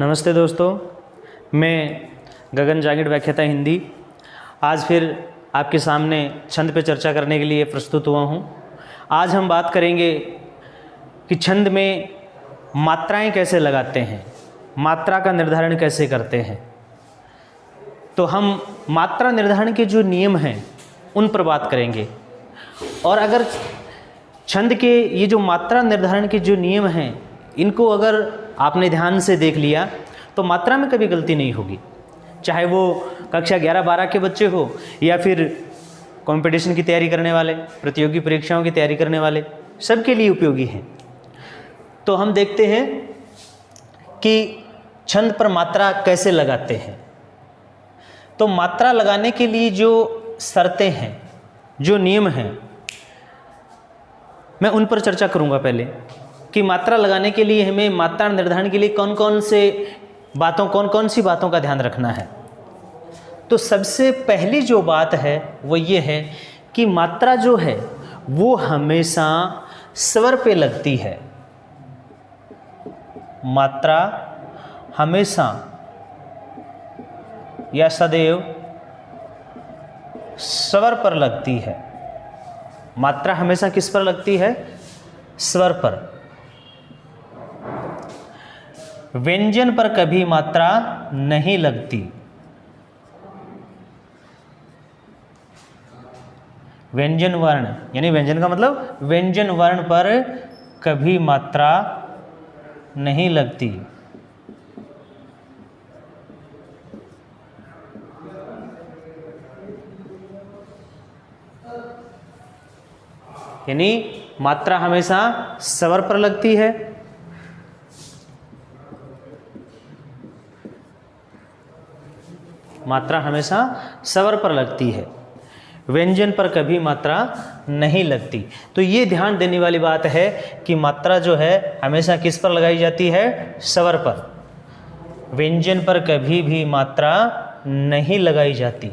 नमस्ते दोस्तों, मैं गगन जांगिड़ व्याख्याता हिंदी आज फिर आपके सामने छंद पे चर्चा करने के लिए प्रस्तुत हुआ हूँ। आज हम बात करेंगे कि छंद में मात्राएं कैसे लगाते हैं, मात्रा का निर्धारण कैसे करते हैं। तो हम मात्रा निर्धारण के जो नियम हैं उन पर बात करेंगे। और अगर छंद के ये जो मात्रा निर्धारण के जो नियम हैं इनको अगर आपने ध्यान से देख लिया तो मात्रा में कभी गलती नहीं होगी, चाहे वो कक्षा 11-12 के बच्चे हो या फिर कंपटीशन की तैयारी करने वाले, प्रतियोगी परीक्षाओं की तैयारी करने वाले, सबके लिए उपयोगी है। तो हम देखते हैं कि छंद पर मात्रा कैसे लगाते हैं। तो मात्रा लगाने के लिए जो शर्तें हैं, जो नियम हैं, मैं उन पर चर्चा करूंगा पहले कि मात्रा लगाने के लिए हमें मात्रा निर्धारण के लिए कौन कौन सी बातों का ध्यान रखना है। तो सबसे पहली जो बात है वो ये है कि मात्रा जो है वो हमेशा स्वर पे लगती है। मात्रा हमेशा या सदैव स्वर पर लगती है। मात्रा हमेशा किस पर लगती है? स्वर पर। व्यंजन पर कभी मात्रा नहीं लगती। व्यंजन वर्ण यानी व्यंजन का मतलब व्यंजन वर्ण पर कभी मात्रा नहीं लगती। यानी मात्रा हमेशा स्वर पर लगती है। मात्रा हमेशा स्वर पर लगती है, व्यंजन पर कभी मात्रा नहीं लगती। तो ये ध्यान देने वाली बात है कि मात्रा जो है हमेशा किस पर लगाई जाती है? स्वर पर। व्यंजन पर कभी भी मात्रा नहीं लगाई जाती।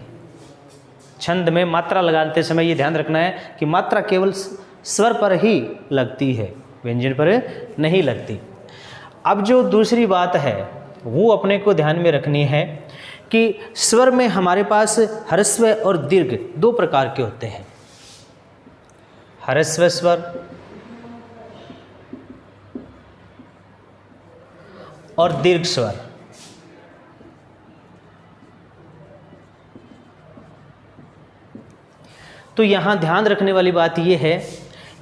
छंद में मात्रा लगाते समय ये ध्यान रखना है कि मात्रा केवल स्वर पर ही लगती है, व्यंजन पर नहीं लगती। अब जो दूसरी बात है वो अपने को ध्यान में रखनी है कि स्वर में हमारे पास ह्रस्व और दीर्घ दो प्रकार के होते हैं। ह्रस्व स्वर और दीर्घ स्वर। तो यहां ध्यान रखने वाली बात यह है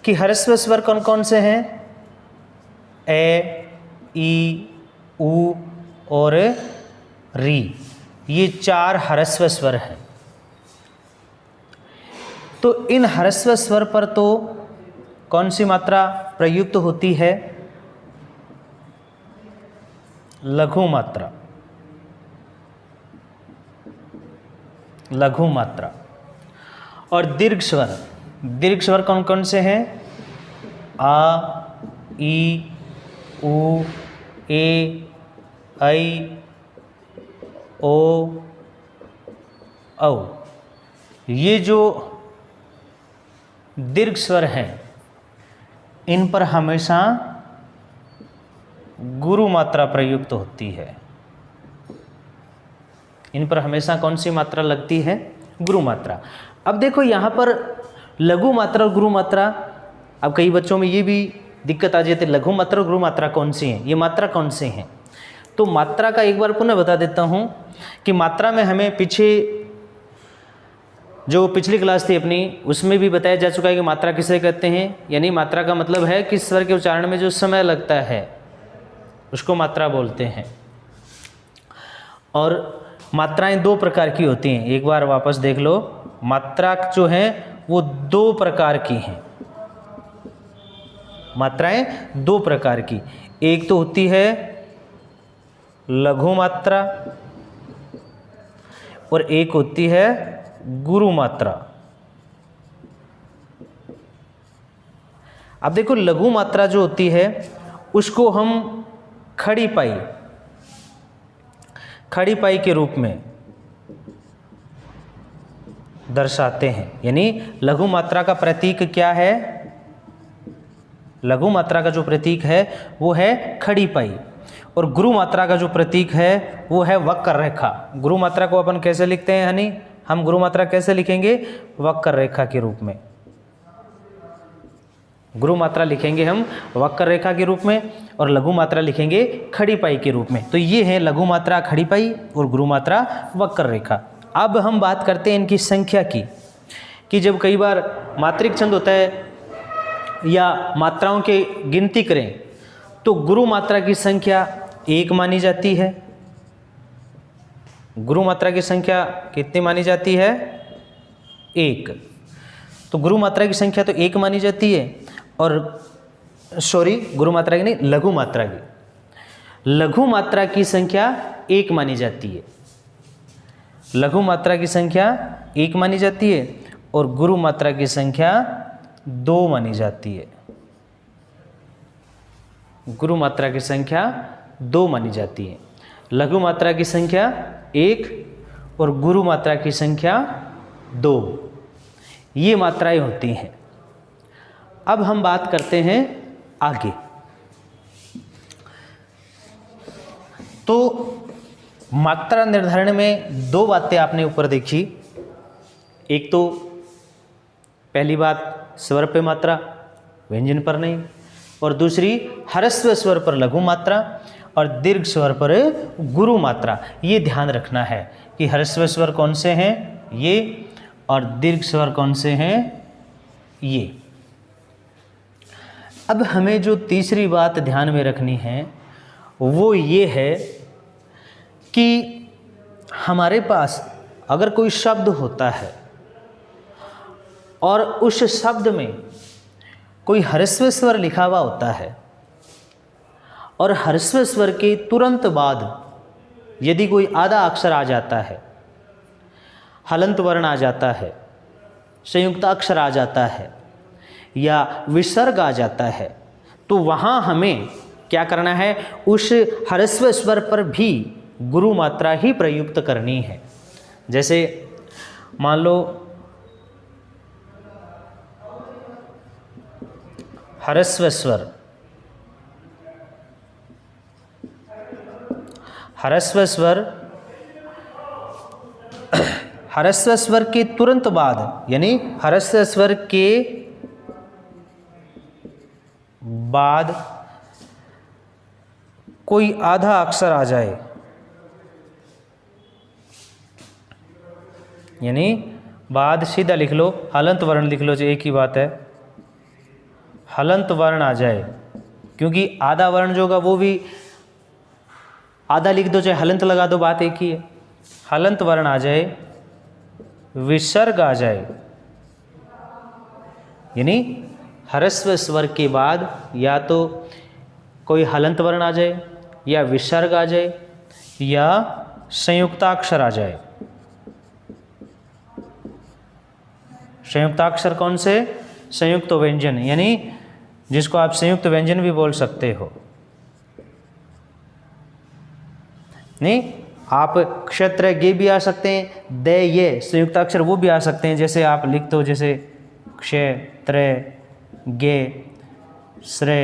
कि ह्रस्व स्वर कौन कौन से हैं? ए, ई, उ और री। ये 4 ह्रस्व स्वर हैं। तो इन ह्रस्व स्वर पर तो कौन सी मात्रा प्रयुक्त होती है? लघु मात्रा। लघु मात्रा। और दीर्घ स्वर कौन कौन से हैं? आ, ई, उ, ए, ऐ, ओ, औ। ये जो दीर्घ स्वर हैं इन पर हमेशा गुरु मात्रा प्रयुक्त होती है। इन पर हमेशा कौन सी मात्रा लगती है? गुरु मात्रा। अब देखो यहाँ पर लघु मात्रा और गुरु मात्रा, अब कई बच्चों में ये भी दिक्कत आ जाती है, लघु मात्रा और गुरु मात्रा कौन सी हैं, ये मात्रा कौन से हैं। तो मात्रा का एक बार पुनः बता देता हूँ कि मात्रा में हमें पीछे जो पिछली क्लास थी अपनी उसमें भी बताया जा चुका है कि मात्रा किसे कहते हैं। यानी मात्रा का मतलब है कि स्वर के उच्चारण में जो समय लगता है उसको मात्रा बोलते हैं। और मात्राएं 2 प्रकार की होती हैं। एक बार वापस देख लो, मात्रा जो है वो 2 प्रकार की हैं। मात्राएं 2 प्रकार की, एक तो होती है लघु मात्रा और एक होती है गुरु मात्रा। अब देखो लघु मात्रा जो होती है उसको हम खड़ी पाई के रूप में दर्शाते हैं। यानी लघु मात्रा का प्रतीक क्या है? लघु मात्रा का जो प्रतीक है वो है खड़ी पाई। और गुरु मात्रा का जो प्रतीक है वो है वक्र रेखा। गुरु मात्रा को अपन कैसे लिखते हैं हनी? हम गुरु मात्रा कैसे लिखेंगे? वक्र रेखा के रूप में। गुरु मात्रा लिखेंगे हम वक्र रेखा के रूप में और लघु मात्रा लिखेंगे खड़ी पाई के रूप में। तो ये है लघु मात्रा खड़ी पाई और गुरु मात्रा वक्र रेखा। अब हम बात करते हैं इनकी संख्या की, कि जब कई बार मात्रिक छंद होता है या मात्राओं के गिनती करें तो गुरु मात्रा की संख्या 1 मानी जाती है। गुरु मात्रा की संख्या कितनी मानी जाती है? 1। तो गुरु मात्रा की संख्या तो 1 मानी जाती है। और गुरु मात्रा की नहीं, लघु मात्रा की, लघु मात्रा की संख्या 1 मानी जाती है। लघु मात्रा की संख्या 1 मानी जाती है और गुरु मात्रा की संख्या 2 मानी जाती है। गुरु मात्रा की संख्या 2 मानी जाती है। लघु मात्रा की संख्या 1 और गुरु मात्रा की संख्या 2, ये मात्राएं होती हैं। अब हम बात करते हैं आगे। तो मात्रा निर्धारण में 2 बातें आपने ऊपर देखी। एक तो पहली बात स्वर पे मात्रा, व्यंजन पर नहीं, और दूसरी ह्रस्व स्वर पर लघु मात्रा और दीर्घ स्वर पर गुरु मात्रा। ये ध्यान रखना है कि ह्रस्व स्वर कौन से हैं, ये, और दीर्घ स्वर कौन से हैं, ये। अब हमें जो तीसरी बात ध्यान में रखनी है वो ये है कि हमारे पास अगर कोई शब्द होता है और उस शब्द में कोई ह्रस्व स्वर लिखा हुआ होता है और ह्रस्व स्वर के तुरंत बाद यदि कोई आधा अक्षर आ जाता है, हलंत वर्ण आ जाता है, संयुक्त अक्षर आ जाता है या विसर्ग आ जाता है, तो वहाँ हमें क्या करना है? उस ह्रस्व स्वर पर भी गुरु मात्रा ही प्रयुक्त करनी है। जैसे मान लो ह्रस्व स्वर, ह्रस्व स्वर, ह्रस्व स्वर के तुरंत बाद, यानी ह्रस्व स्वर के बाद कोई आधा अक्षर आ जाए, यानी बाद सीधा लिख लो, हलंत वर्ण लिख लो, जो एक ही बात है, हलंत वर्ण आ जाए, क्योंकि आधा वर्ण जो होगा वो भी आधा लिख दो चाहे हलंत लगा दो, बात एक ही है। हलंत वर्ण आ जाए, विसर्ग आ जाए, यानी ह्रस्व स्वर के बाद या तो कोई हलंत वर्ण आ जाए या विसर्ग आ जाए या संयुक्ताक्षर आ जाए। संयुक्ताक्षर कौन से? संयुक्त व्यंजन, यानी जिसको आप संयुक्त व्यंजन भी बोल सकते हो। नहीं, आप क्षत्र गे भी आ सकते हैं, द ये संयुक्ताक्षर वो भी आ सकते हैं। जैसे आप लिखते हो, जैसे क्षेत्र गे श्रे,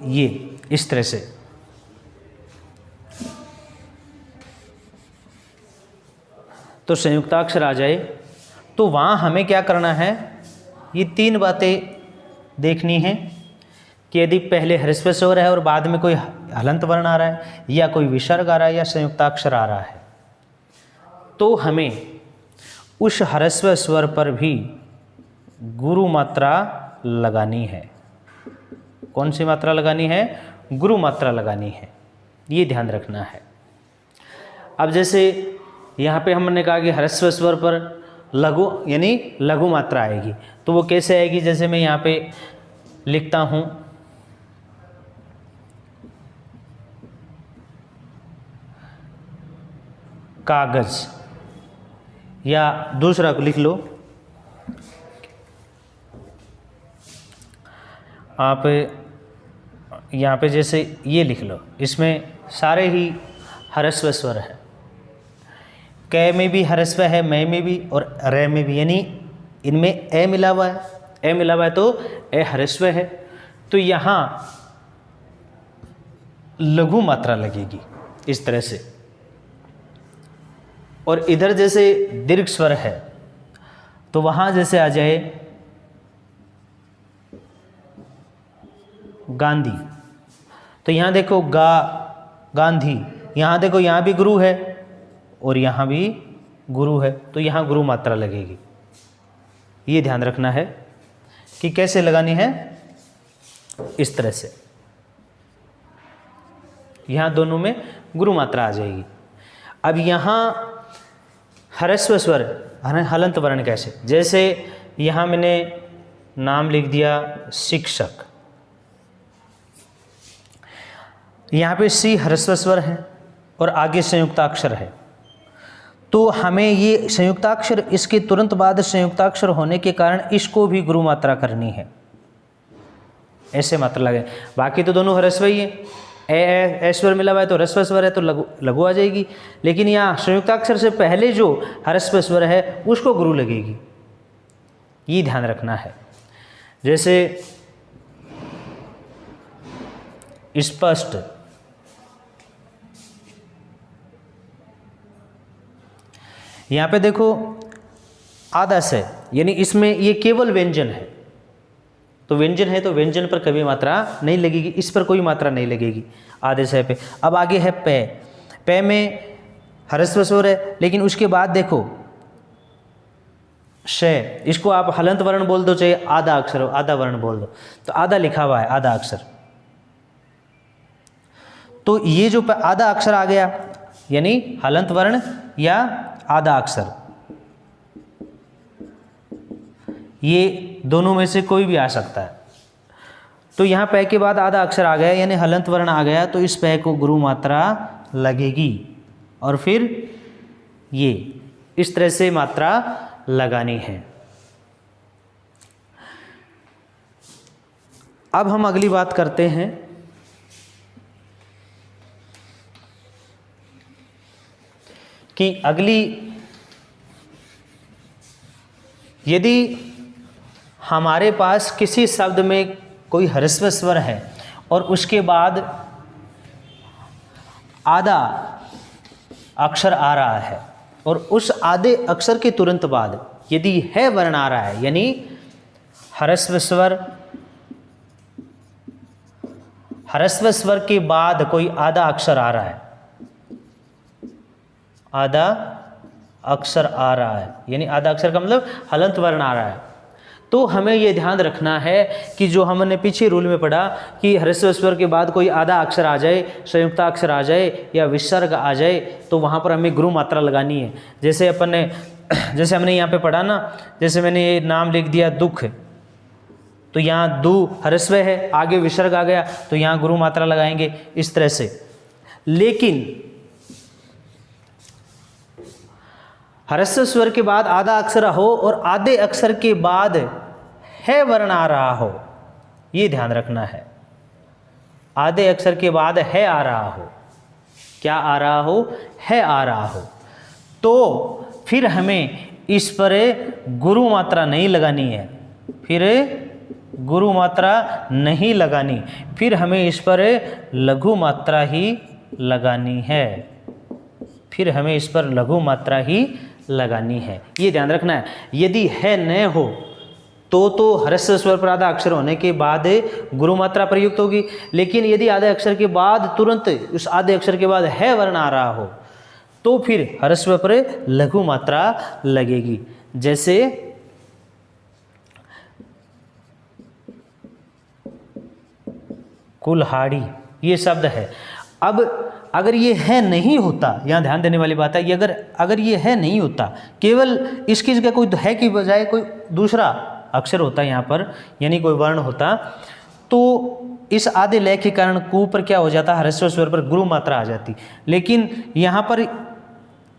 ये इस तरह से। तो संयुक्ताक्षर आ जाए तो वहाँ हमें क्या करना है? ये 3 बातें देखनी हैं कि यदि पहले ह्रस्व स्वर है और बाद में कोई हलंत वर्ण आ रहा है या कोई विसर्ग आ रहा है या संयुक्ताक्षर आ रहा है, तो हमें उस ह्रस्व स्वर पर भी गुरु मात्रा लगानी है। कौन सी मात्रा लगानी है? गुरु मात्रा लगानी है, ये ध्यान रखना है। अब जैसे यहाँ पे हमने कहा कि ह्रस्व स्वर पर लघु यानी लघु मात्रा आएगी, तो वो कैसे आएगी? जैसे मैं यहाँ पे लिखता हूँ कागज, या दूसरा को लिख लो आप यहाँ पे, जैसे ये लिख लो, इसमें सारे ही ह्रस्व स्वर है। कै में भी ह्रस्व है, मैं में भी और रे में भी, यानी इनमें ए मिला हुआ है। ए मिला हुआ है तो ए ह्रस्व है। तो यहाँ लघु मात्रा लगेगी इस तरह से। और इधर जैसे दीर्घ स्वर है तो वहाँ जैसे आ जाए गांधी, तो यहाँ देखो गा गांधी, यहाँ देखो यहाँ भी गुरु है और यहाँ भी गुरु है, तो यहाँ गुरु मात्रा लगेगी। ये ध्यान रखना है कि कैसे लगानी है, इस तरह से। यहाँ दोनों में गुरु मात्रा आ जाएगी। अब यहाँ ह्रस्व स्वर हलंत वर्ण कैसे, जैसे यहाँ मैंने नाम लिख दिया शिक्षक, यहाँ पे सी ह्रस्व स्वर है और आगे संयुक्ताक्षर है, तो हमें ये संयुक्ताक्षर, इसके तुरंत बाद संयुक्ताक्षर होने के कारण इसको भी गुरु मात्रा करनी है, ऐसे मात्रा लगे। बाकी तो दोनों ह्रस्व ही है, ए स्वर मिला हुआ है तो ह्रस्व स्वर है तो लघु आ जाएगी, लेकिन यहाँ संयुक्ताक्षर से पहले जो ह्रस्व स्वर है उसको गुरु लगेगी, ये ध्यान रखना है। जैसे स्पष्ट, यहाँ पे देखो आदर्श है, यानी इसमें ये केवल व्यंजन है, तो व्यंजन है तो व्यंजन पर कभी मात्रा नहीं लगेगी, इस पर कोई मात्रा नहीं लगेगी आदेश है पे। अब आगे है पे, पे में ह्रस्व स्वर है, लेकिन उसके बाद देखो श, इसको आप हलंत वर्ण बोल दो चाहे आधा अक्षर हो, आधा वर्ण बोल दो, तो आधा लिखा हुआ है, आधा अक्षर, तो ये जो आधा अक्षर आ गया यानी हलंत वर्ण या आधा अक्षर, ये दोनों में से कोई भी आ सकता है। तो यहाँ पै के बाद आधा अक्षर आ गया यानी हलंत वर्ण आ गया, तो इस पै को गुरु मात्रा लगेगी और फिर ये इस तरह से मात्रा लगानी है। अब हम अगली बात करते हैं कि अगली, यदि हमारे पास किसी शब्द में कोई ह्रस्व स्वर है और उसके बाद आधा अक्षर आ रहा है और उस आधे अक्षर के तुरंत बाद यदि है वर्ण आ रहा है, यानी ह्रस्व स्वर के बाद कोई आधा अक्षर आ रहा है, आधा अक्षर आ रहा है, यानी आधा अक्षर का मतलब हलंत वर्ण आ रहा है, तो हमें यह ध्यान रखना है कि जो हमने पीछे रूल में पढ़ा कि ह्रस्व स्वर के बाद कोई आधा अक्षर आ जाए, संयुक्ताक्षर आ जाए या विसर्ग आ जाए, तो वहाँ पर हमें गुरु मात्रा लगानी है। जैसे जैसे हमने यहाँ पे पढ़ा ना, जैसे मैंने ये नाम लिख दिया दुख, तो यहाँ दु ह्रस्व है, आगे विसर्ग आ गया तो यहाँ गुरु मात्रा लगाएंगे इस तरह से। लेकिन ह्रस्व स्वर के बाद आधा अक्षर हो और आधे अक्षर के बाद है वर्ण आ रहा हो, ये ध्यान रखना है। आधे अक्षर के बाद है आ रहा हो, क्या आ रहा हो, है आ रहा हो, तो फिर हमें इस पर गुरु मात्रा नहीं लगानी है, फिर गुरु मात्रा नहीं लगानी, फिर हमें इस पर लघु मात्रा ही लगानी है, फिर हमें इस पर लघु मात्रा ही लगानी है, ये ध्यान रखना है। यदि है न हो तो ह्रस्व स्वर पर आधा अक्षर होने के बाद गुरु मात्रा प्रयुक्त होगी, लेकिन यदि आधे अक्षर के बाद तुरंत उस आधे अक्षर के बाद है वर्ण आ रहा हो तो फिर ह्रस्व पर लघु मात्रा लगेगी। जैसे कुल्हाड़ी ये शब्द है। अब अगर ये है नहीं होता, यहाँ ध्यान देने वाली बात है, ये अगर ये है नहीं होता, केवल इसकी जगह कोई है की बजाय कोई दूसरा अक्षर होता यहाँ पर, यानी कोई वर्ण होता, तो इस आधे लय के कारण कु पर क्या हो जाता, ह्रस्व स्वर पर गुरु मात्रा आ जाती। लेकिन यहाँ पर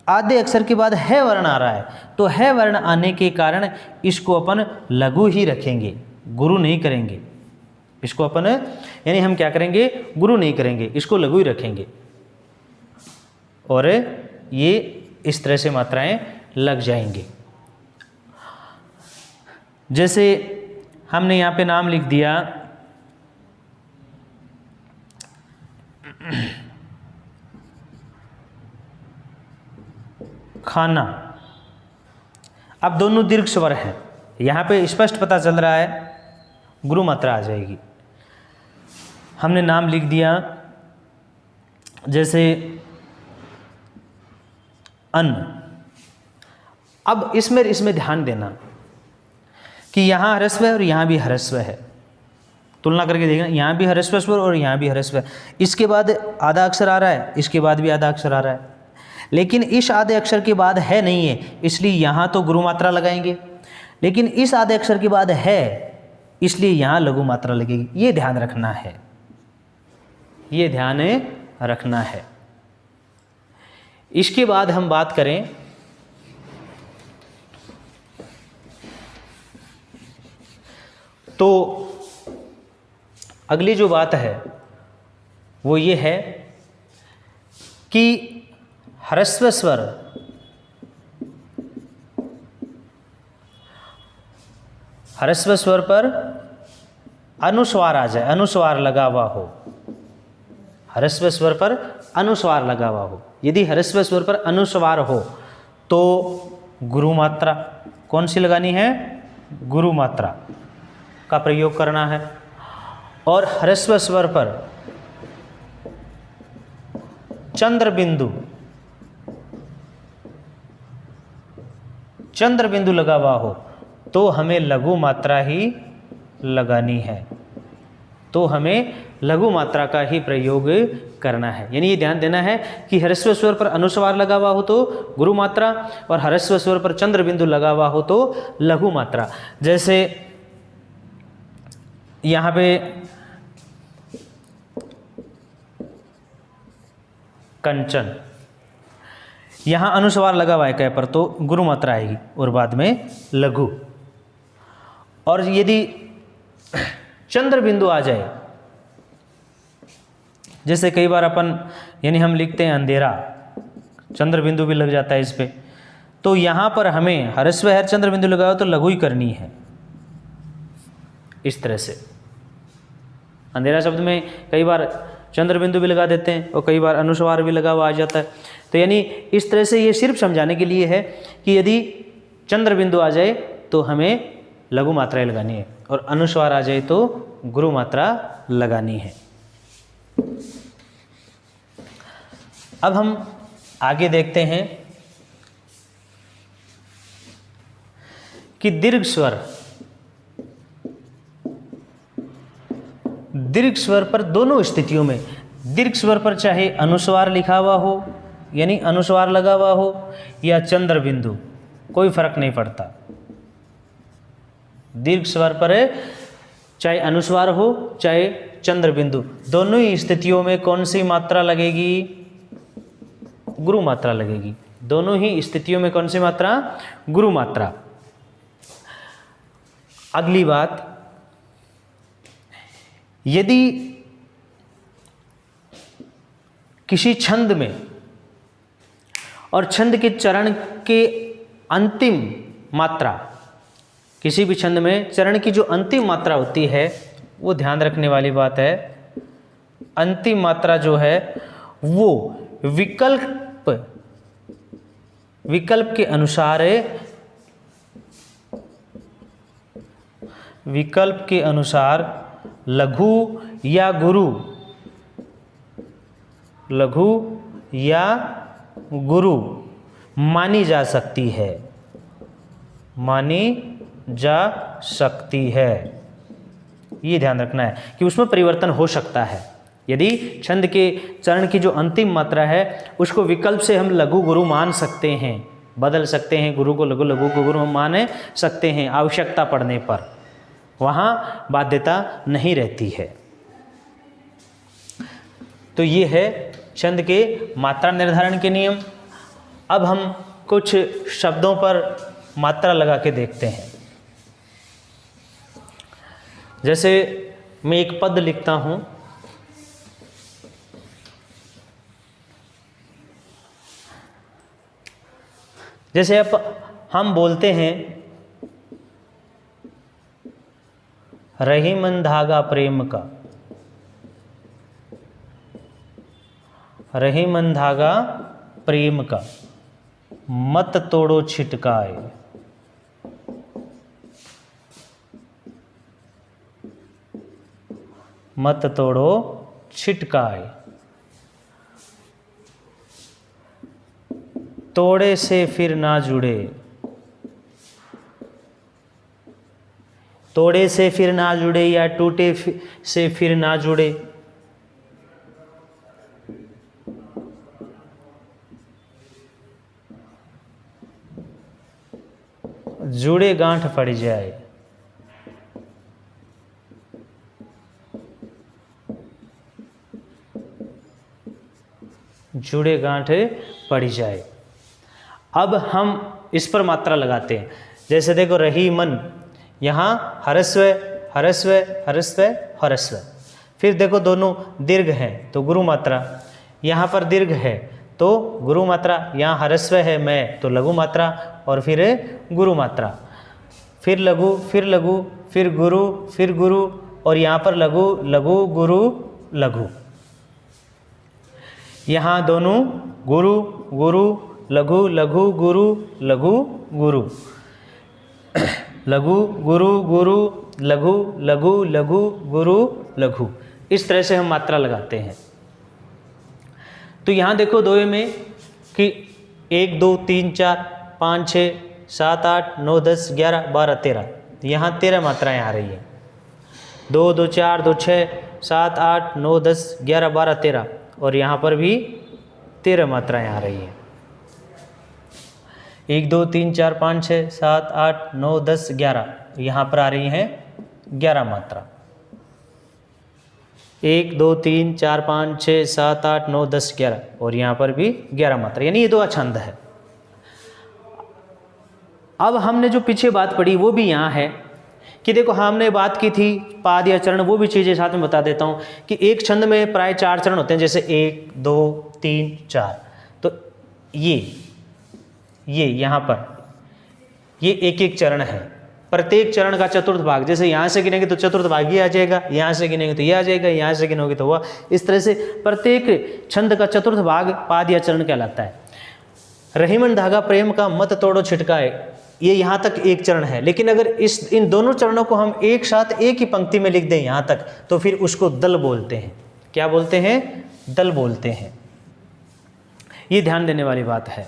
आधे अक्षर के बाद है वर्ण आ रहा है, तो है वर्ण आने के कारण इसको अपन लघु ही रखेंगे, गुरु नहीं करेंगे इसको अपन, यानी हम क्या करेंगे, गुरु नहीं करेंगे, इसको लघु ही रखेंगे और ये इस तरह से मात्राएं लग जाएंगे। जैसे हमने यहाँ पे नाम लिख दिया खाना। अब दोनों दीर्घ स्वर हैं, यहाँ पे स्पष्ट पता चल रहा है गुरु मात्रा आ जाएगी। हमने नाम लिख दिया, जैसे अन्न। अब इसमें ध्यान देना कि यहाँ ह्रस्व है और यहाँ भी ह्रस्व है। तुलना करके देखना, यहाँ भी ह्रस्व स्वर और यहाँ भी ह्रस्व है। इसके बाद आधा अक्षर आ रहा है, इसके बाद भी आधा अक्षर आ रहा है, लेकिन इस आधे अक्षर के बाद है नहीं है, इसलिए यहाँ तो गुरु मात्रा लगाएंगे। लेकिन इस आधे अक्षर के बाद है, इसलिए यहाँ लघु मात्रा लगेगी। ये ध्यान रखना है, ये ध्यान रखना है। इसके बाद हम बात करें तो अगली जो बात है वो ये है कि ह्रस्व स्वर पर अनुस्वार आ जाए, अनुस्वार लगा हुआ हो। ह्रस्व स्वर पर अनुस्वार लगा हुआ हो। यदि ह्रस्व स्वर पर अनुस्वार हो तो गुरु मात्रा कौन सी लगानी है? गुरु मात्रा का प्रयोग करना है। और ह्रस्व स्वर पर चंद्र बिंदु लगा हुआ हो तो हमें लघु मात्रा ही लगानी है, तो हमें लघु मात्रा का ही प्रयोग करना है। यानी ये ध्यान देना है कि ह्रस्व स्वर पर अनुस्वार लगा हुआ हो तो गुरु मात्रा, और ह्रस्व स्वर पर चंद्र बिंदु लगा हुआ हो तो लघु मात्रा। जैसे यहाँ पे कंचन, यहाँ अनुस्वार लगा हुआ है कै पर तो गुरु मात्रा आएगी और बाद में लघु। और यदि चंद्र बिंदु आ जाए, जैसे कई बार अपन यानी हम लिखते हैं अंधेरा, चंद्र बिंदु भी लग जाता है इस पे, तो यहाँ पर हमें ह्रस्व है चंद्र बिंदु लगाओ तो लघु ही करनी है। इस तरह से अंधेरा शब्द में कई बार चंद्र बिंदु भी लगा देते हैं और कई बार अनुस्वार भी लगा हुआ आ जाता है। तो यानी इस तरह से ये सिर्फ समझाने के लिए है कि यदि चंद्र बिंदु आ जाए तो हमें लघु मात्राएं लगानी है और अनुस्वार आ जाए तो गुरु मात्रा लगानी है। अब हम आगे देखते हैं कि दीर्घ स्वर पर दोनों स्थितियों में, दीर्घ स्वर पर चाहे अनुस्वार लिखा हुआ हो यानी अनुस्वार लगा हुआ हो या चंद्र बिंदु, कोई फर्क नहीं पड़ता। दीर्घ स्वर पर चाहे अनुस्वार हो चाहे चंद्र बिंदु, दोनों ही स्थितियों में कौन सी मात्रा लगेगी? गुरु मात्रा लगेगी। दोनों ही स्थितियों में कौन सी मात्रा? गुरु मात्रा। अगली बात, यदि किसी छंद में और छंद के चरण के अंतिम मात्रा, किसी भी छंद में चरण की जो अंतिम मात्रा होती है वो ध्यान रखने वाली बात है, अंतिम मात्रा जो है वो विकल्प के अनुसार लघु या गुरु मानी जा सकती है। ये ध्यान रखना है कि उसमें परिवर्तन हो सकता है। यदि छंद के चरण की जो अंतिम मात्रा है उसको विकल्प से हम लघु गुरु मान सकते हैं, बदल सकते हैं, गुरु को लघु, लघु को गुरु हम मान सकते हैं आवश्यकता पड़ने पर, वहाँ बाध्यता नहीं रहती है। तो ये है छंद के मात्रा निर्धारण के नियम। अब हम कुछ शब्दों पर मात्रा लगा के देखते हैं। जैसे मैं एक पद लिखता हूँ, जैसे अब हम बोलते हैं रही मन धागा प्रेम का, रही मन धागा प्रेम का, मत तोड़ो छिटकाए। मत तोड़ो छिटकाए, तोड़े से फिर ना जुड़े। तोड़े से फिर ना जुड़े या टूटे से फिर ना जुड़े। जुड़े गांठ पड़ जाए। जुड़े गांठ पड़ जाए। अब हम इस पर मात्रा लगाते हैं। जैसे देखो रही मन, यहाँ हरस्व हरस्व हरस्व हरस्व। फिर देखो दोनों दीर्घ हैं तो गुरु मात्रा, यहाँ पर दीर्घ है तो गुरु मात्रा, यहाँ हरस्व है मैं तो लघु मात्रा और फिर गुरु मात्रा, फिर लघु फिर लघु फिर गुरु और यहाँ पर लघु लघु गुरु लघु। यहाँ दोनों गुरु गुरु लघु लघु गुरु लघु गुरु, लघु गुरु गुरु लघु लघु लघु गुरु लघु। इस तरह से हम मात्रा लगाते हैं। तो यहाँ देखो दोहे में कि 1 2 3 4 5 6 7 8 9 10 11 12 13, यहाँ 13 मात्राएँ आ रही हैं। 2 2 4 2 6 7 8 9 10 11 12 13 और यहाँ पर भी 13 मात्राएँ आ रही हैं। 1 2 3 4 5 6 7 8 9 10 11, यहाँ पर आ रही हैं 11 मात्रा। 1 2 3 4 5 6 7 8 9 10 11 और यहाँ पर भी 11 मात्रा, यानी ये 2 छंद है। अब हमने जो पीछे बात पढ़ी वो भी यहाँ है कि देखो हमने बात की थी पाद या चरण, वो भी चीज़ें साथ में बता देता हूँ कि एक छंद में प्राय 4 चरण होते हैं, जैसे 1 2 3 4। तो ये यहाँ पर ये एक एक चरण है, प्रत्येक चरण का चतुर्थ भाग। जैसे यहाँ से गिनेंगे तो चतुर्थ भाग ये आ जाएगा, यहाँ से गिनेंगे तो ये आ जाएगा, यहाँ से गिनोगे तो वह। इस तरह से प्रत्येक छंद का चतुर्थ भाग पाद या चरण कहलाता है। रहीमन धागा प्रेम का मत तोड़ो छिटकाए, ये यहाँ तक एक चरण है। लेकिन अगर इन दोनों चरणों को हम एक साथ एक ही पंक्ति में लिख दें यहाँ तक, तो फिर उसको दल बोलते हैं। क्या बोलते हैं? दल बोलते हैं। ये ध्यान देने वाली बात है।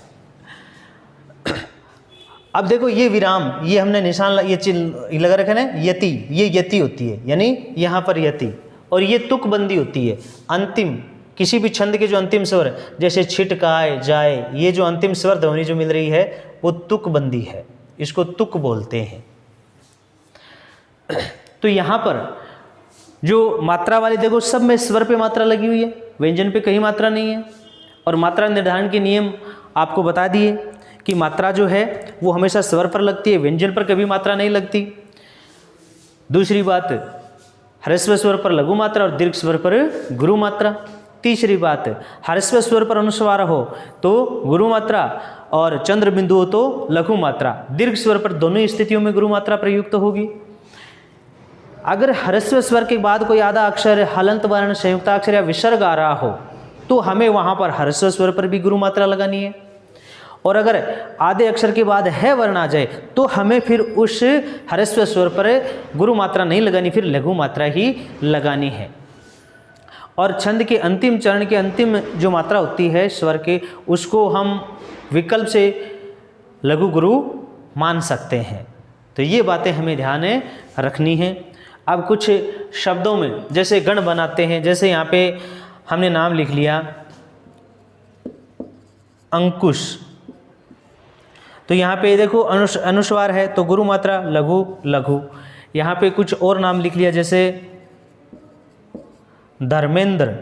अब देखो ये विराम, ये हमने निशान ये लगा रखा है ना, यति, ये यति होती है, यानी यहाँ पर यति। और ये तुकबंदी होती है, अंतिम किसी भी छंद के जो अंतिम स्वर, जैसे छिटकाए जाए, ये जो अंतिम स्वर ध्वनि जो मिल रही है वो तुकबंदी है, इसको तुक बोलते हैं। तो यहाँ पर जो मात्रा वाली देखो सब में स्वर पे मात्रा लगी हुई है, व्यंजन पे कहीं मात्रा नहीं है। और मात्रा निर्धारण के नियम आपको बता दिए कि मात्रा जो है वो हमेशा स्वर पर लगती है, व्यंजन पर कभी मात्रा नहीं लगती। दूसरी बात, ह्रस्व स्वर पर लघु मात्रा और दीर्घ स्वर पर गुरु मात्रा। तीसरी बात, ह्रस्व स्वर पर अनुस्वार हो तो गुरु मात्रा और चंद्र बिंदु हो तो लघु मात्रा। दीर्घ स्वर पर दोनों स्थितियों में गुरु मात्रा प्रयुक्त होगी। अगर ह्रस्व स्वर के बाद कोई आधा अक्षर, हलंत वर्ण, संयुक्ताक्षर या विसर्ग आ रहा हो तो हमें वहां पर ह्रस्व स्वर पर भी गुरु मात्रा लगानी है। और अगर आधे अक्षर के बाद है वर्ण आ जाए तो हमें फिर उस ह्रस्व स्वर पर गुरु मात्रा नहीं लगानी, फिर लघु मात्रा ही लगानी है। और छंद के अंतिम चरण के अंतिम जो मात्रा होती है स्वर के, उसको हम विकल्प से लघु गुरु मान सकते हैं। तो ये बातें हमें ध्यान रखनी है। अब कुछ शब्दों में जैसे गण बनाते हैं, जैसे यहाँ पे हमने नाम लिख लिया अंकुश, तो यहाँ पे देखो अनुस्वार है तो गुरु मात्रा लघु लघु। यहाँ पे कुछ और नाम लिख लिया जैसे धर्मेंद्र,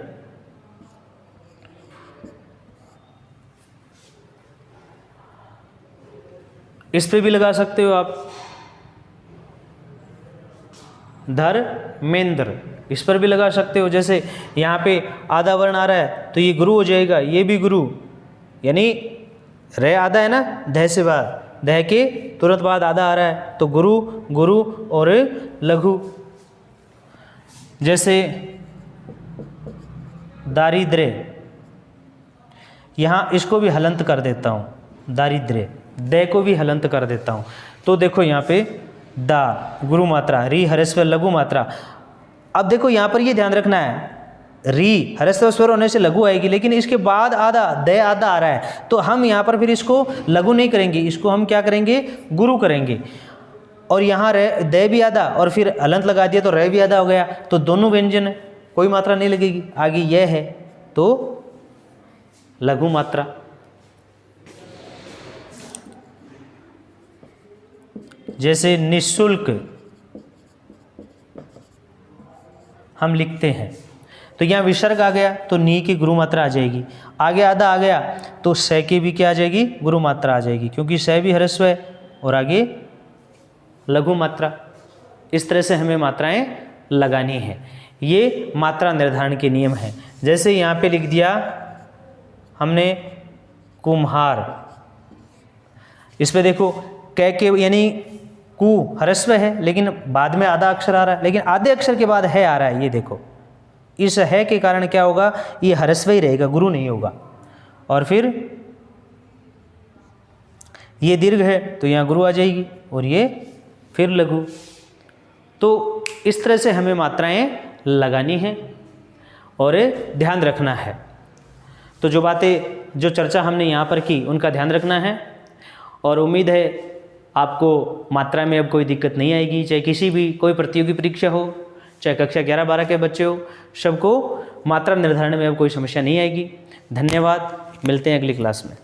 इस पे भी लगा सकते हो आप, धर्मेंद्र, इस पर भी लगा सकते हो। जैसे यहाँ पे आधा वर्ण आ रहा है तो ये गुरु हो जाएगा, ये भी गुरु, यानी रे आधा है ना, दह से बाद, दह के तुरंत बाद आधा आ रहा है तो गुरु गुरु और लघु। जैसे दारिद्र्य, यहाँ इसको भी हलंत कर देता हूँ, दारिद्र्य, दे को भी हलंत कर देता हूँ। तो देखो यहाँ पे दा गुरु मात्रा, री हरस्व लघु मात्रा। अब देखो यहाँ पर ये ध्यान रखना है, री हरस्व स्वर होने से लघु आएगी, लेकिन इसके बाद आधा दे आधा आ रहा है, तो हम यहाँ पर फिर इसको लघु नहीं करेंगे, इसको हम क्या करेंगे, गुरु करेंगे। और यहाँ रे दे भी आधा और फिर हलंत लगा दिया तो रे भी आधा हो गया, तो दोनों व्यंजन है, कोई मात्रा नहीं लगेगी। आगे यह है तो लघु मात्रा। जैसे निःशुल्क हम लिखते हैं तो यहाँ विसर्ग आ गया तो नी की गुरु मात्रा आ जाएगी। आगे आधा आ गया तो स की भी क्या आ जाएगी, गुरु मात्रा आ जाएगी, क्योंकि स भी ह्रस्व है और आगे लघु मात्रा। इस तरह से हमें मात्राएं लगानी है। ये मात्रा निर्धारण के नियम हैं। जैसे यहाँ पे लिख दिया हमने कुम्हार, इस पे देखो कै के यानी कु ह्रस्व है लेकिन बाद में आधा अक्षर आ रहा है, लेकिन आधे अक्षर के बाद है आ रहा है। ये देखो इस है के कारण क्या होगा, ये ह्रस्व ही रहेगा, गुरु नहीं होगा। और फिर ये दीर्घ है तो यहाँ गुरु आ जाएगी और ये फिर लघु। तो इस तरह से हमें मात्राएं लगानी हैं और ध्यान रखना है। तो जो बातें जो चर्चा हमने यहाँ पर की उनका ध्यान रखना है, और उम्मीद है आपको मात्रा में अब कोई दिक्कत नहीं आएगी। चाहे किसी भी कोई प्रतियोगी परीक्षा हो, चाहे कक्षा 11-12 के बच्चे हो, सबको मात्रा निर्धारण में अब कोई समस्या नहीं आएगी। धन्यवाद, मिलते हैं अगली क्लास में।